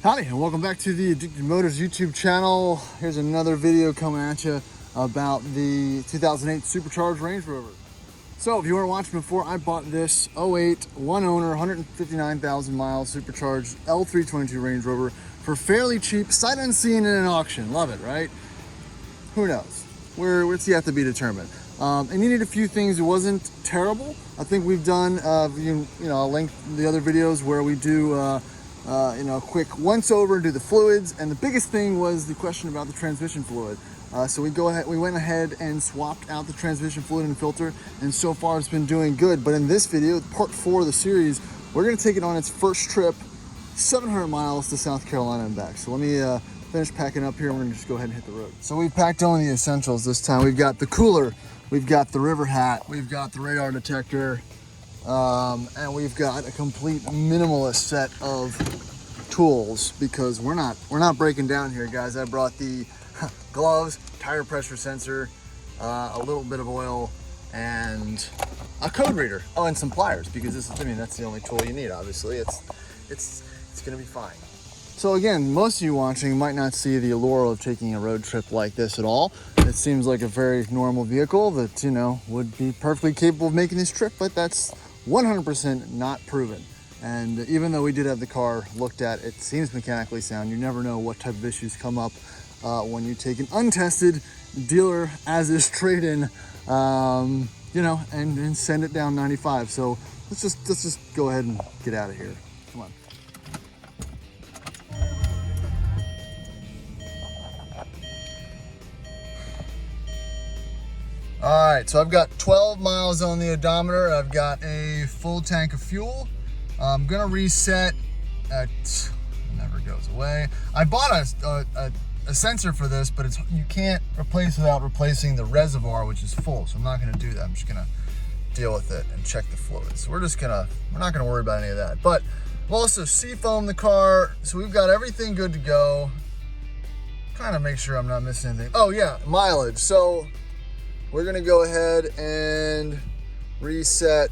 Howdy, and welcome back to the Addicted Motors YouTube channel. Here's another video coming at you about the 2008 Supercharged Range Rover. So if you weren't watching before, I bought this 08 one owner 159,000 miles Supercharged L322 Range Rover for fairly cheap, sight unseen in an auction. Love it, right? Who knows? It's yet to be determined. It needed a few things. It wasn't terrible. I think we've done I'll link the other videos where we do quick once over, do the fluids, and the biggest thing was the question about the transmission fluid. So we went ahead and swapped out the transmission fluid and filter, and so far it's been doing good. But in this video, part 4 of the series, we're going to take it on its first trip, 700 miles to South Carolina and back. So let me finish packing up here, and we're going to just go ahead and hit the road. So we've packed only the essentials this time. We've got the cooler, we've got the river hat, we've got the radar detector, and we've got a complete minimalist set of tools because we're not breaking down here, guys. I brought the gloves, tire pressure sensor, a little bit of oil, and a code reader. Oh, and some pliers, because that's the only tool you need. Obviously, it's gonna be fine. So again, most of you watching might not see the allure of taking a road trip like this at all. It seems like a very normal vehicle that would be perfectly capable of making this trip, but that's 100% not proven. And even though we did have the car looked at, it seems mechanically sound. You never know what type of issues come up when you take an untested dealer as is trade-in, and send it down 95. So let's just go ahead and get out of here. Come on. All right, so I've got 12 miles on the odometer. I've got a full tank of fuel. I'm gonna reset at, never goes away. I bought a sensor for this, but you can't replace without replacing the reservoir, which is full. So I'm not gonna do that. I'm just gonna deal with it and check the fluids. So we're not gonna worry about any of that. But we'll also seafoam the car. So we've got everything good to go. Trying to make sure I'm not missing anything. Oh yeah, mileage. So we're gonna go ahead and reset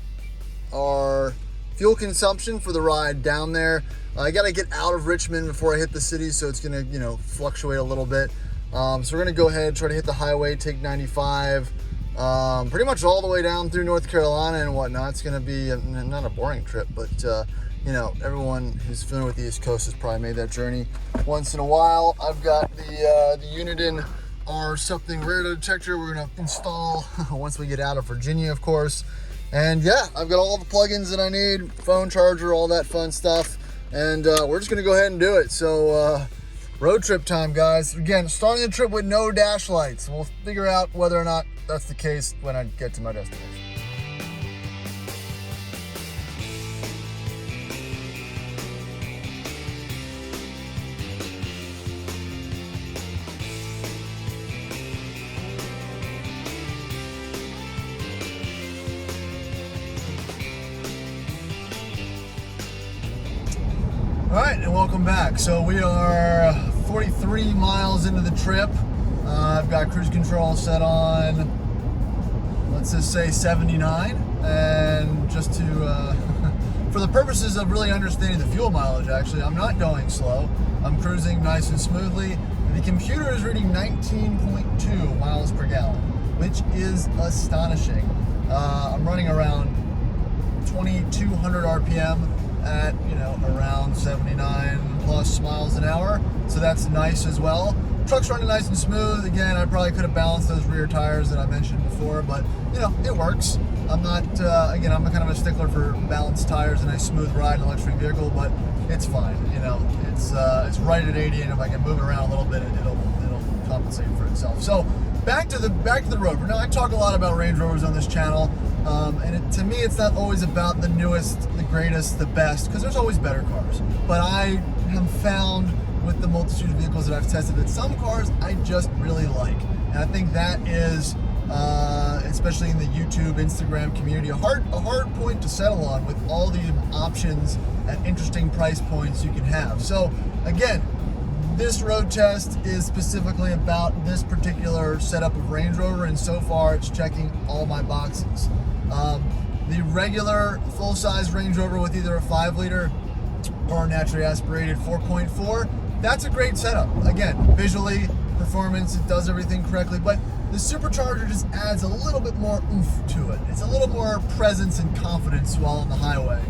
our fuel consumption for the ride down there. I gotta get out of Richmond before I hit the city, so it's gonna, fluctuate a little bit. So we're gonna go ahead, try to hit the highway, take 95, pretty much all the way down through North Carolina and whatnot. It's gonna be not a boring trip, but everyone who's familiar with the East Coast has probably made that journey once in a while. I've got the Uniden or something radar detector we're gonna install once we get out of Virginia, of course. And yeah, I've got all the plugins that I need, phone charger, all that fun stuff. And we're just gonna go ahead and do it. So road trip time, guys. Again, starting the trip with no dash lights. We'll figure out whether or not that's the case when I get to my destination. All right, and welcome back. So we are 43 miles into the trip. I've got cruise control set on, let's just say 79. And just to, for the purposes of really understanding the fuel mileage, actually, I'm not going slow. I'm cruising nice and smoothly. The computer is reading 19.2 miles per gallon, which is astonishing. I'm running around 2,200 RPM at around 79 plus miles an hour, so that's nice as well. Truck's running nice and smooth. Again, I probably could have balanced those rear tires that I mentioned before, but it works. I'm not again, I'm kind of a stickler for balanced tires and a smooth ride in an electric vehicle, but it's fine. It's right at 80, and if I can move it around a little bit, it'll compensate for itself. So back to the Rover. Now, I talk a lot about Range Rovers on this channel, and to me, it's not always about the newest, the greatest, the best, because there's always better cars. But I have found with the multitude of vehicles that I've tested that some cars I just really like, and I think that is, especially in the YouTube, Instagram community, a hard point to settle on with all the options at interesting price points you can have. So again, this road test is specifically about this particular setup of Range Rover, and so far it's checking all my boxes. The regular full-size Range Rover with either a 5-liter or naturally aspirated 4.4. That's a great setup. Again, visually, performance, it does everything correctly, but the Supercharger just adds a little bit more oomph to it. It's a little more presence and confidence while on the highway,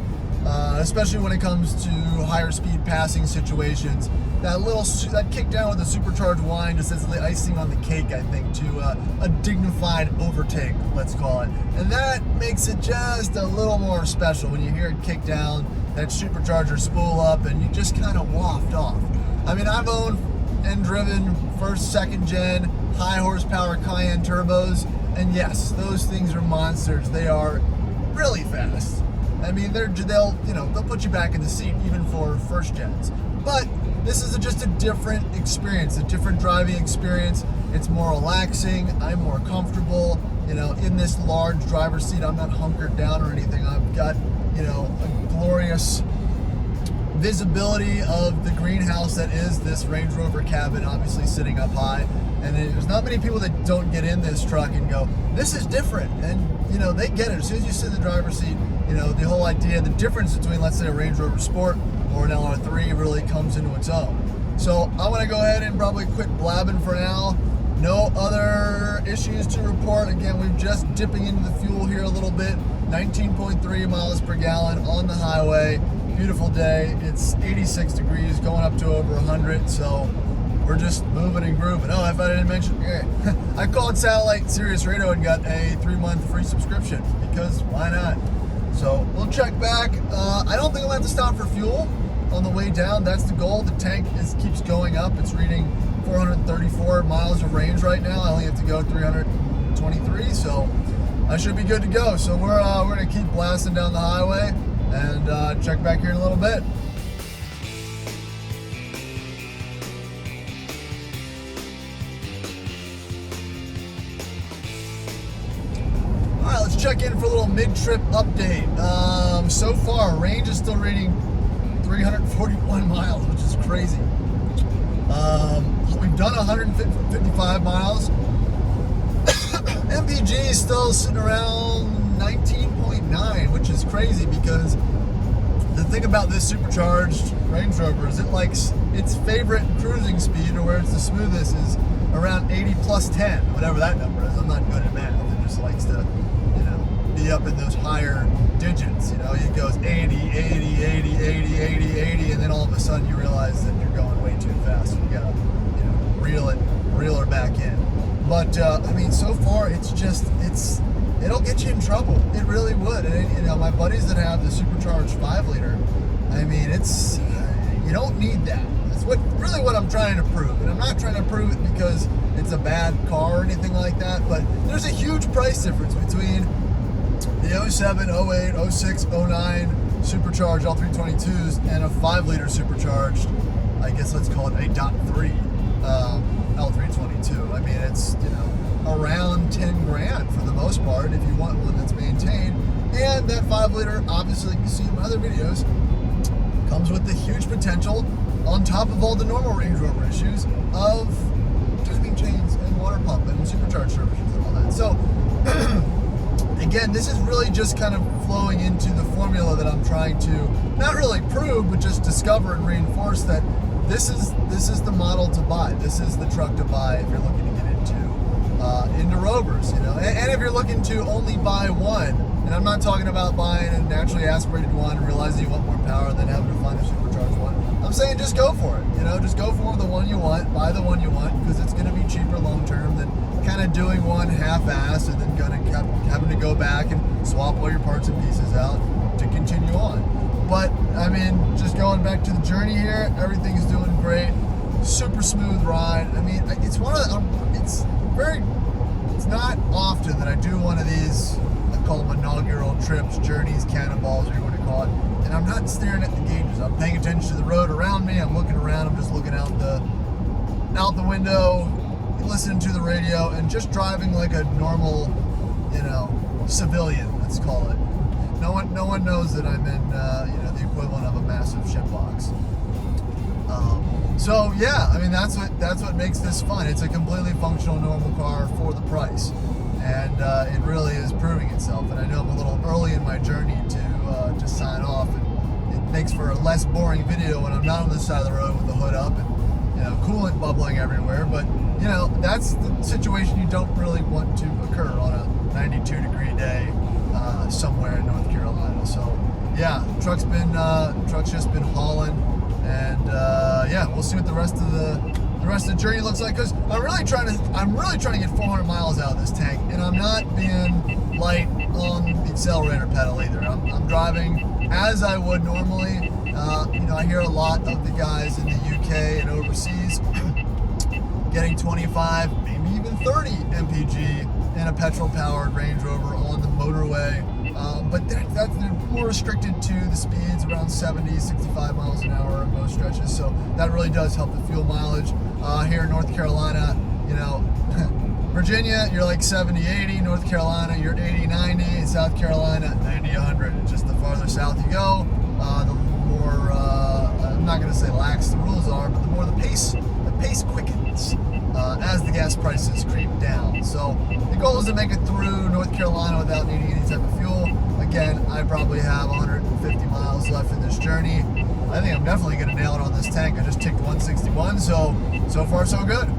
especially when it comes to higher speed passing situations. That kick down with the supercharged whine just as the icing on the cake, I think, to a dignified overtake, let's call it. And that makes it just a little more special when you hear it kick down, that supercharger spool up, and you just kind of waft off. I mean, I've owned and driven first, second gen, high horsepower Cayenne turbos, and yes, those things are monsters. They are really fast. I mean, they'll put you back in the seat even for first gens. But this is just a different experience, a different driving experience. It's more relaxing. I'm more comfortable, in this large driver's seat. I'm not hunkered down or anything. I've got, a glorious visibility of the greenhouse that is this Range Rover cabin, obviously sitting up high. And there's not many people that don't get in this truck and go, this is different. And, they get it. As soon as you sit in the driver's seat, the whole idea, the difference between, let's say, a Range Rover Sport or an LR3 really comes into its own. So I'm going to go ahead and probably quit blabbing for now. No other issues to report. Again, we're just dipping into the fuel here a little bit. 19.3 miles per gallon on the highway. Beautiful day. It's 86 degrees, going up to over 100. So we're just moving and grooving. Oh, if I didn't mention, I called Satellite Sirius Radio and got a 3-month free subscription because why not? So we'll check back. I don't think I'm going to have to stop for fuel on the way down. That's the goal. The tank keeps going up. It's reading 434 miles of range right now. I only have to go 323, so I should be good to go. So we're going to keep blasting down the highway and check back here in a little bit. Let's check in for a little mid-trip update. So far, range is still reading 341 miles, which is crazy. We've done 155 miles. MPG is still sitting around 19.9, which is crazy because the thing about this supercharged Range Rover is it likes its favorite cruising speed, or where it's the smoothest, is around 80 plus 10, whatever that number is. I'm not good at math. It just likes to be up in those higher digits. It goes 80, 80, 80, 80, 80, 80, and then all of a sudden you realize that you're going way too fast. You gotta, reel her back in. But I mean, so far it'll get you in trouble. It really would. And my buddies that have the supercharged 5-liter, I mean, you don't need that. That's what I'm trying to prove. And I'm not trying to prove it because it's a bad car or anything like that. But there's a huge price difference between the 07, 08, 06, 09 supercharged L322s and a 5-liter supercharged, I guess let's call it a .3 L322. I mean, it's around 10 grand for the most part if you want one that's maintained. And that 5-liter, obviously, like you see in my other videos, comes with the huge potential, on top of all the normal Range Rover issues, of timing chains and water pump and supercharged services and all that. So again, this is really just kind of flowing into the formula that I'm trying to not really prove, but just discover and reinforce that this is the model to buy. This is the truck to buy if you're looking to get into Rovers, and if you're looking to only buy one. And I'm not talking about buying a naturally aspirated one and realizing you want more power and then having to find a supercharged one. I'm saying just go for it. Just go for the one you want, buy the one you want, because it's going to be cheaper long term than kind of doing one half-assed and then having to go back and swap all your parts and pieces out to continue on. But I mean, just going back to the journey here, everything's doing great. Super smooth ride. I mean, it's not often that I do one of these, I call them inaugural trips, journeys, cannonballs, or you want to call it, and I'm not staring at the gauges. I'm paying attention to the road around me. I'm looking around. I'm just looking out the window, listening to the radio, and just driving like a normal, civilian, let's call it. No one knows that I'm in, the equivalent of a massive shitbox. So yeah, I mean, that's what makes this fun. It's a completely functional, normal car for the price, and it really is proving itself. And I know I'm a little early in my journey to sign off, and it makes for a less boring video when I'm not on this side of the road with the hood up and, you know, coolant bubbling everywhere. But, you know, that's the situation you don't really want to occur on a 92-degree day somewhere in North Carolina. So, yeah, truck's just been hauling, and yeah, we'll see what the rest of the journey looks like, because I'm really trying to get 400 miles out of this tank, and I'm not being light on the accelerator pedal either. I'm driving as I would normally. You know, I hear a lot of the guys in the UK and overseas getting 25, maybe even 30 mpg in a petrol-powered Range Rover on the motorway. But they're more restricted to the speeds around 70, 65 miles an hour in most stretches. So that really does help the fuel mileage. Here in North Carolina, you know, Virginia, you're like 70, 80. North Carolina, you're 80, 90. South Carolina, 90, 100. It's just the farther south you go, the more, I'm not going to say lax the rules are, but the more the pace quickens as the gas prices creep down. So the goal is to make it through North Carolina without needing any type of fuel. Again, I probably have 150 miles left in this journey. I think I'm definitely going to nail it on this tank. I just ticked 161, so far so good.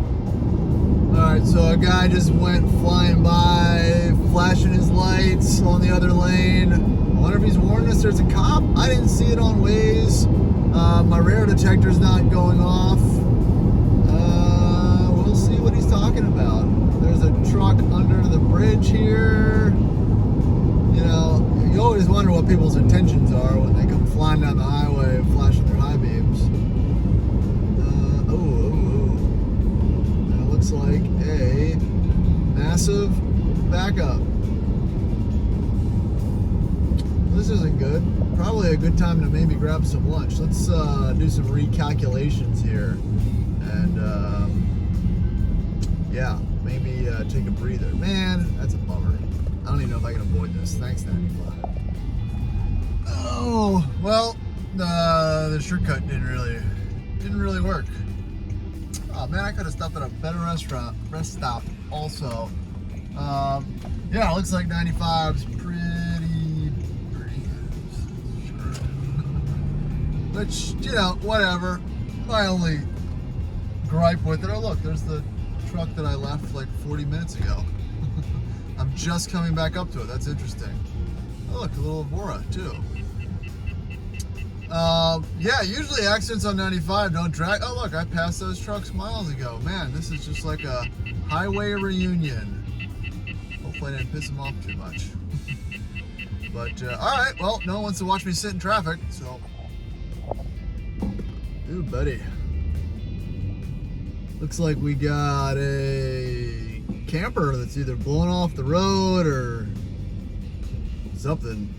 Alright, so a guy just went flying by, flashing his lights on the other lane. I wonder if he's warned us there's a cop. I didn't see it on Waze. My radar detector's not going off. We'll see what he's talking about. There's a truck under the bridge here. You know, you always wonder what people's intentions are when they come flying down the highway and flashing their high beams. That looks like a massive backup. This isn't good. Probably a good time to maybe grab some lunch. Let's do some recalculations here. And yeah, maybe take a breather. Man, that's a bummer. I don't even know if I can avoid this. Thanks, 95. Oh, well, the shortcut didn't really work. Oh man, I could have stopped at a better rest stop also. Yeah, it looks like 95's pretty good. Which, you know, whatever. My only gripe with it. Oh look, there's the truck that I left like 40 minutes ago. I'm just coming back up to it. That's interesting. Oh look, a little Bora too. Yeah, usually accidents on 95 don't drag. Oh look, I passed those trucks miles ago. Man, this is just like a highway reunion. Hopefully I didn't piss them off too much. But alright, well, no one wants to watch me sit in traffic, so. Ooh, buddy. Looks like we got a camper that's either blown off the road or something.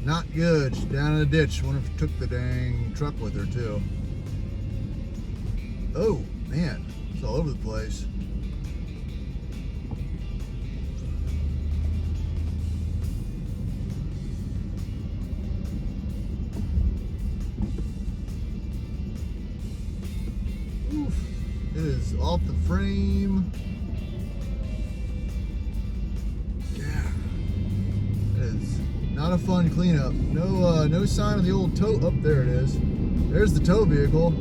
Not good. She's down in a ditch. Wonder if she took the dang truck with her too. Oh man, it's all over the place. Oof. It is off the frame. Not a fun cleanup. No sign of the old tow. Oh, there it is. There's the tow vehicle.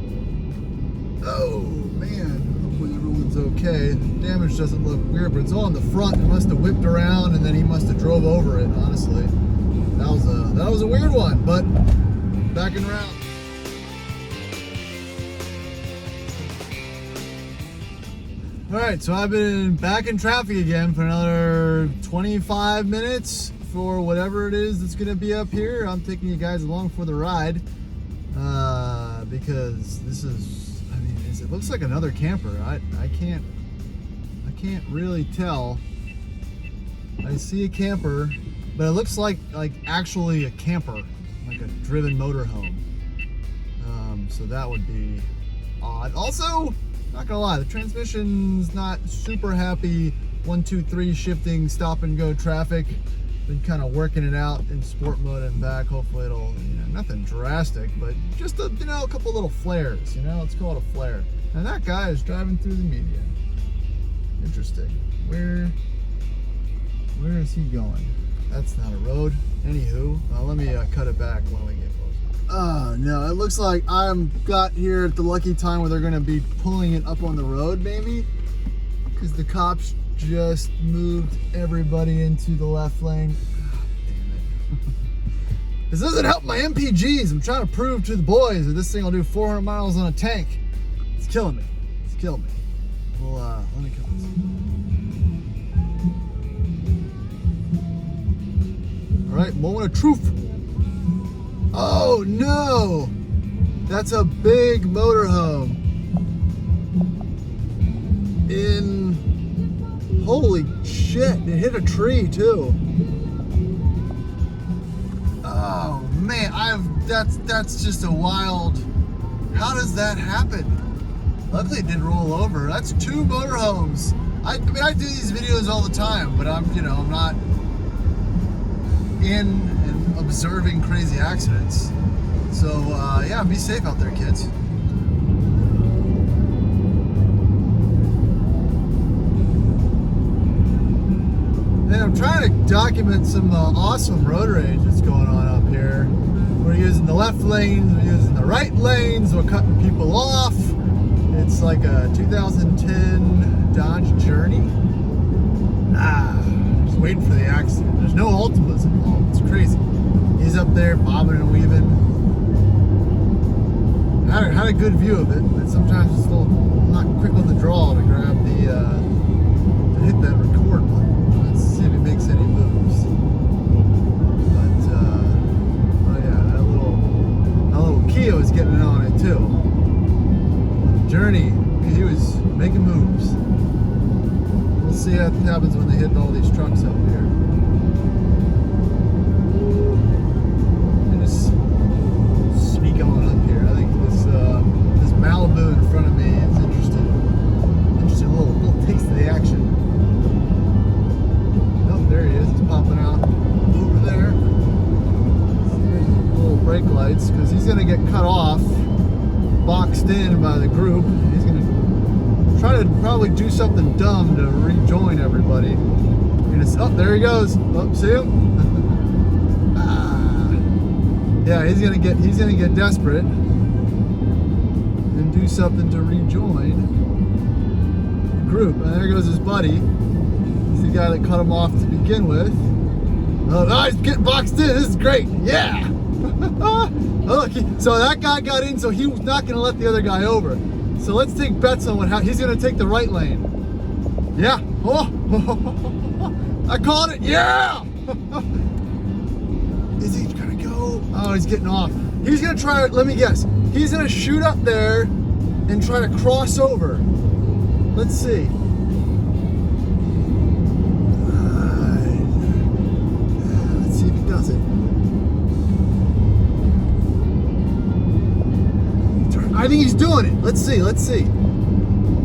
Oh man, hopefully everyone's okay. The damage doesn't look weird, but it's all in the front. It must have whipped around and then he must have drove over it. Honestly, that was a weird one, but backing around. All right, so I've been back in traffic again for another 25 minutes. For whatever it is that's gonna be up here. I'm taking you guys along for the ride because this is, I mean, it looks like another camper. I can't really tell. I see a camper, but it looks like actually a camper, like a driven motorhome. So that would be odd. Also, not gonna lie, the transmission's not super happy. 1, 2, 3 shifting, stop and go traffic. Been kind of working it out in sport mode and back. Hopefully it'll, you know, nothing drastic, but just a, you know, a couple little flares, you know, let's call it a flare. And that guy is driving through the median. Interesting. Where is he going? That's not a road. Anywho, let me cut it back when we get close. No, it looks like I'm got here at the lucky time where they're gonna be pulling it up on the road, maybe, because the cops just moved everybody into the left lane. Damn it. This doesn't help my MPGs. I'm trying to prove to the boys that this thing will do 400 miles on a tank. It's killing me. It's killing me. Well, let me cut this. All right, moment of truth. Oh no! That's a big motorhome. Holy shit, it hit a tree too. Oh man, that's just a wild, how does that happen? Luckily it didn't roll over. That's 2 motorhomes. I mean, I do these videos all the time, but I'm not in and observing crazy accidents. So yeah, be safe out there, kids. And I'm trying to document some awesome road rage that's going on up here. We're using the left lanes, we're using the right lanes, we're cutting people off. It's like a 2010 Dodge Journey. Just waiting for the accident. There's no Ultimas involved. It's crazy. He's up there bobbing and weaving. I had a good view of it, but sometimes it's a little, I'm not quick on the draw to grab the, to hit that record button. Let's see if he makes any moves. But, oh yeah, that little Kia was getting it on it too. Journey, he was making moves. We'll see what happens when they hit all these trucks up here. And just sneak on up here. I think this Malibu in front of me is interesting. Interesting little taste of the action. Oh, there he is. He's popping out over there. There's little brake lights because he's going to get cut off, boxed in by the group. He's going to try to probably do something dumb to rejoin everybody. And it's, oh, there he goes. Oh, see him? Yeah, he's gonna get desperate and do something to rejoin the group. And there goes his buddy. He's the guy that cut him off to begin with. Oh, he's getting boxed in. This is great. Yeah. Look, so that guy got in, so he was not going to let the other guy over. So let's take bets on what he's going to take the right lane. Yeah. Oh, I called it. Yeah. Is he going to go? Oh, he's getting off. He's going to try, let me guess. He's going to shoot up there and try to cross over. Let's see. Let's see if he does it. I think he's doing it. Let's see.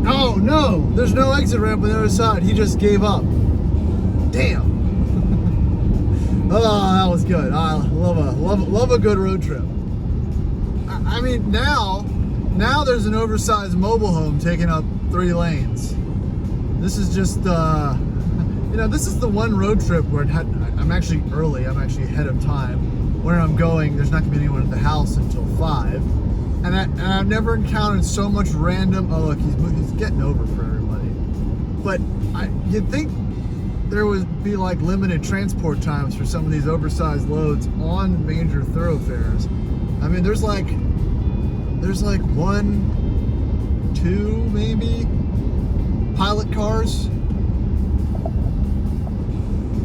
Oh no, there's no exit ramp on the other side. He just gave up. Damn. Oh, that was good. I love a good road trip. I mean, now there's an oversized mobile home taking up 3 lanes. This is just, this is the one road trip where I'm actually early. I'm actually ahead of time. Where I'm going, there's not gonna be anyone at the house until 5. And I've never encountered so much random, oh look, he's getting over for everybody. But you'd think there would be like limited transport times for some of these oversized loads on major thoroughfares. I mean, there's like 1, 2 maybe pilot cars.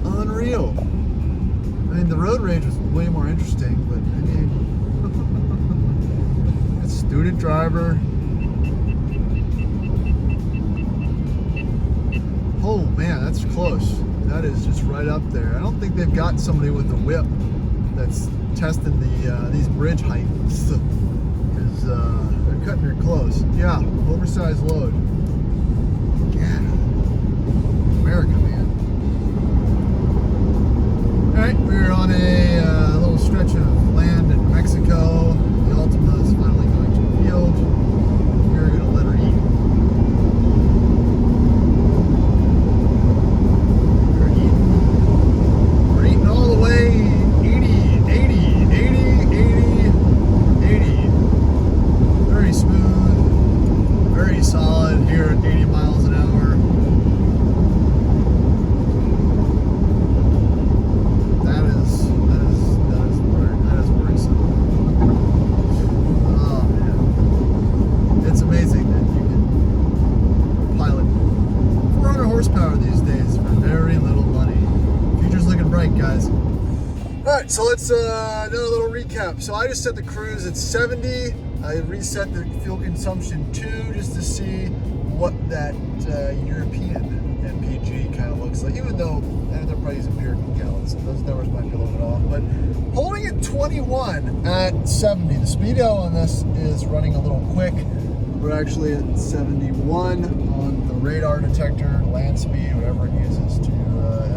Unreal. I mean, the road rage was way more interesting, but I mean, student driver. Oh man, that's close. That is just right up there. I don't think they've got somebody with a whip that's testing these bridge heights, because they're cutting her close. Yeah, oversized load. Yeah, America, man. All right, we're on a little stretch of land in Mexico. The Ultima is finally going to yield. We're going to let her eat. We're eating all so let's another little recap. So I just set the cruise at 70. I reset the fuel consumption to just to see what that European MPG kind of looks like, even though they're probably using beer gallons, so those numbers might be a little bit off. But holding at 21 at 70, the speedo on this is running a little quick. We're actually at 71 on the radar detector, land speed, whatever it uses to,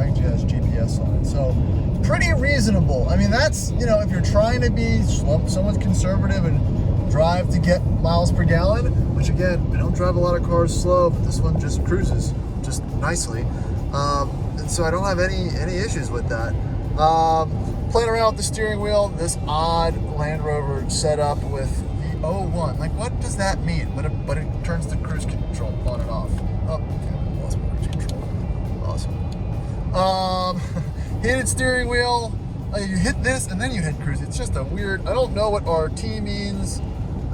actually has GPS on it. So pretty reasonable. I mean, that's, you know, if you're trying to be somewhat conservative and drive to get miles per gallon, which again, I don't drive a lot of cars slow, but this one just cruises just nicely. And so I don't have any issues with that. Playing around with the steering wheel, this odd Land Rover setup with the 01. Like, what does that mean? But it turns the cruise control on and off. Oh, okay, lost my cruise control. Awesome. Heated steering wheel. You hit this and then you hit cruise. It's just a weird, I don't know what RT means.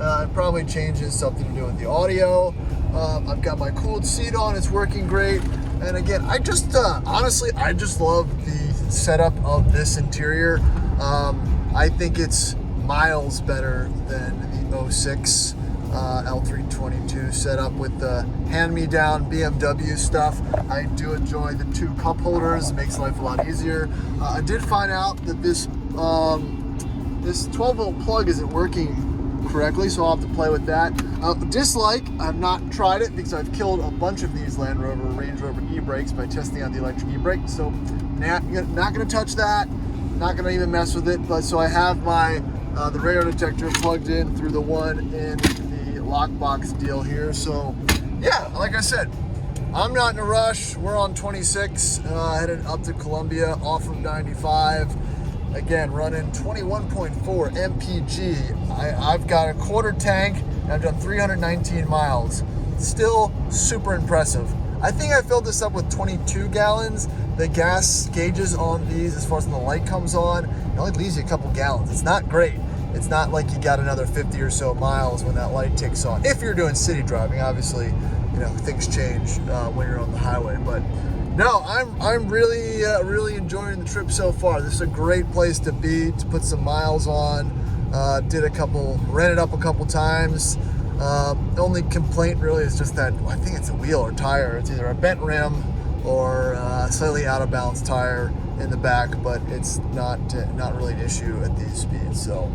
It probably changes something to do with the audio. I've got my cooled seat on, it's working great. And again, I just, honestly, I just love the setup of this interior. I think it's miles better than the 06 L322 setup with the hand-me-down BMW stuff. I do enjoy the 2 cup holders, it makes life a lot easier. I did find out that this 12-volt plug isn't working correctly, so I'll have to play with that. Dislike, I've not tried it because I've killed a bunch of these Land Rover, Range Rover e-brakes by testing out the electric e-brake, so not gonna touch that, not gonna even mess with it. But so I have my the radar detector plugged in through the one in the lockbox deal here. So yeah, like I said, I'm not in a rush. We're on 26, headed up to Columbia off of 95. Again, running 21.4 MPG. I've got a quarter tank and I've done 319 miles. Still super impressive. I think I filled this up with 22 gallons. The gas gauges on these, as far as when the light comes on, it only leaves you a couple gallons. It's not great. It's not like you got another 50 or so miles when that light ticks on. If you're doing city driving, obviously, you know, things change when you're on the highway. But no, I'm really really enjoying the trip so far. This is a great place to be, to put some miles on. Rented up a couple times. The only complaint really is just that I think it's a wheel or tire. It's either a bent rim or a slightly out of balance tire in the back, but it's not really an issue at these speeds. So,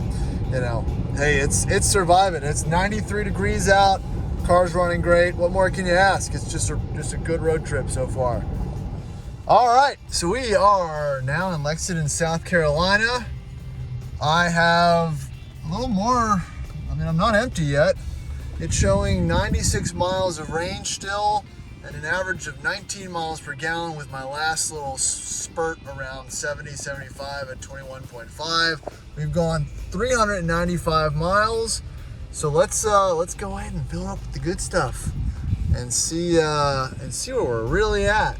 you know, hey, it's surviving. It's 93 degrees out. Car's running great. What more can you ask? It's just a good road trip so far. All right, so we are now in Lexington, South Carolina. I have a little more, I mean, I'm not empty yet. It's showing 96 miles of range still and an average of 19 miles per gallon with my last little spurt around 70, 75 at 21.5. We've gone 395 miles. So let's go ahead and fill up with the good stuff and see where we're really at.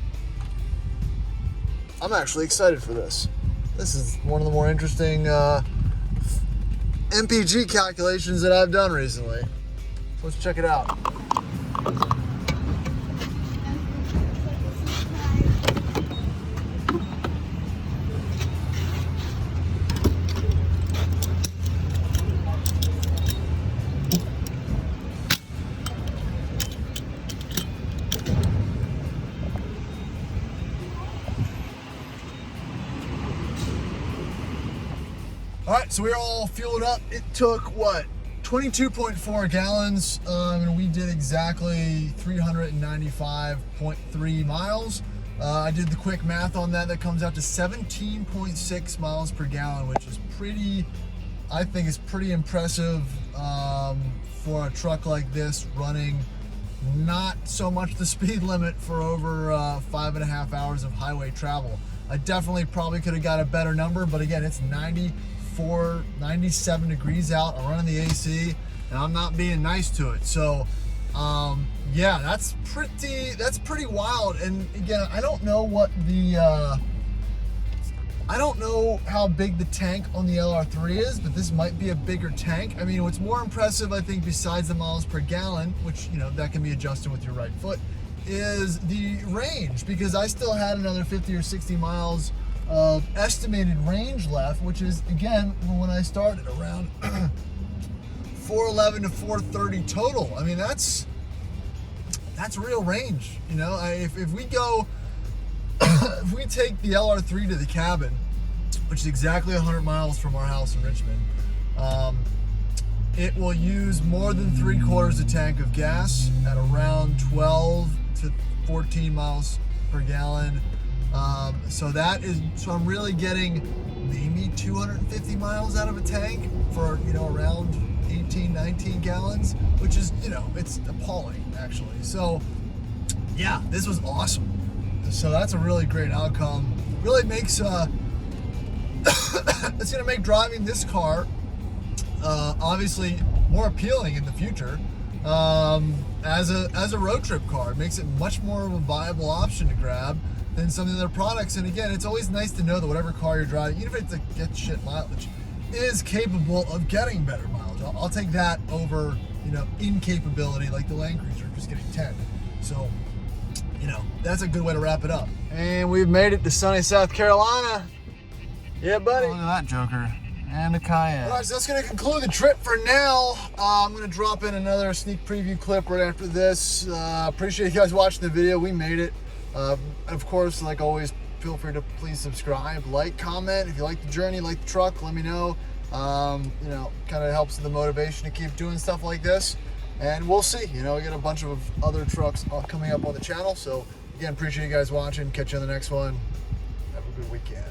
I'm actually excited for this. This is one of the more interesting MPG calculations that I've done recently. So let's check it out. All right, so we're all fueled up. It took, what, 22.4 gallons, and we did exactly 395.3 miles. I did the quick math on that. That comes out to 17.6 miles per gallon, which is pretty, I think is pretty impressive for a truck like this running not so much the speed limit for over 5.5 hours of highway travel. I definitely probably could have got a better number, but again, it's 97 degrees out. I'm running the AC and I'm not being nice to it. So yeah, that's pretty wild. And again, I don't know what the I don't know how big the tank on the LR3 is, but this might be a bigger tank. I mean, what's more impressive, I think, besides the miles per gallon, which, you know, that can be adjusted with your right foot, is the range, because I still had another 50 or 60 miles of estimated range left, which is, again, when I started, around 411 to 430 total. I mean, that's real range. You know, if we go, if we take the LR3 to the cabin, which is exactly 100 miles from our house in Richmond, it will use more than 3/4 a tank of gas at around 12 to 14 miles per gallon. So I'm really getting maybe 250 miles out of a tank for, you know, around 18, 19 gallons, which is, you know, it's appalling actually. So yeah, this was awesome. So that's a really great outcome. Really makes, it's gonna make driving this car obviously more appealing in the future as a road trip car. It makes it much more of a viable option to grab than some of the other products. And again, it's always nice to know that whatever car you're driving, even if it's a get shit mileage, is capable of getting better mileage. I'll take that over, you know, incapability like the Land Cruiser just getting 10. So, you know, that's a good way to wrap it up. And we've made it to sunny South Carolina. Yeah, buddy. Look at that joker. And a Cayenne. All right, so that's going to conclude the trip for now. I'm going to drop in another sneak preview clip right after this. Appreciate you guys watching the video. We made it. Of course, like always, feel free to please subscribe, like, comment. If you like the journey, like the truck, let me know. You know, kind of helps the motivation to keep doing stuff like this. And we'll see. You know, we got a bunch of other trucks coming up on the channel. So, again, appreciate you guys watching. Catch you on the next one. Have a good weekend.